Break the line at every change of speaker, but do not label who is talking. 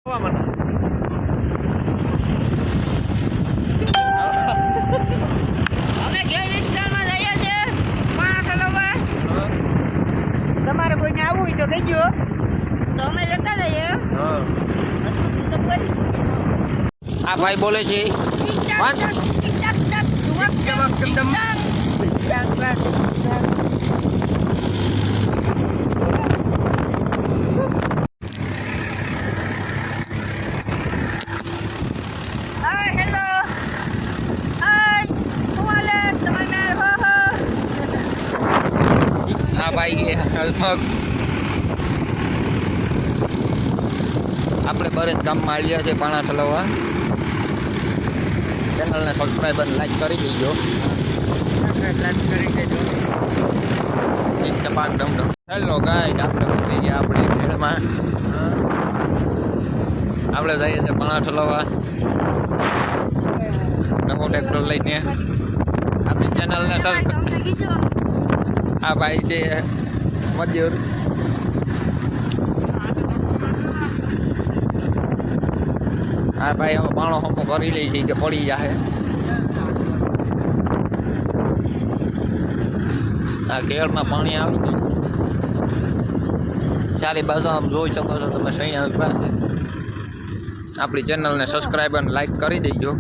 હવામાન
અમે ગેર વિસ્તારમાં જઈએ છીએ પાણા ઠલવવા.
તમારે કોઈને આવવું હોય તો કહેજો.
તો અમે લેતા જઈએ.
હા
બસ તો બોલ.
આ ભાઈ બોલે છે
tick Tak ધુવક hi hello hi કોવાલે તમે મેર હો હો.
આ ભાઈ આપણે બરેજ ગામમાં આવ્યા છે પાણા ઠલવવા. ચેનલને સબસ્ક્રાઈબ અને લાઈક કરી દેજો. એક ટપાક ડમ હેલો ગાઈડ આપણે પહોંચી ગયા આપણે ખેડમાં. આપણે જઈએ છીએ પાણા ઠલવવા નવો ટ્રેક્ટર લઈને. આપણી ચેનલને
તમને કીધું
આ ભાઈ છે મજૂર. આ ભાઈ હવે પાણો હમો કરી લે છે કે પડી જાય. આ કેળમાં પાણી આવી ગયું. ચારે બાજુ આમ જોઈ શકો છો તમે સહી આવી પાસે. આપણી ચેનલને સબસ્ક્રાઈબ અને લાઈક કરી દેજો.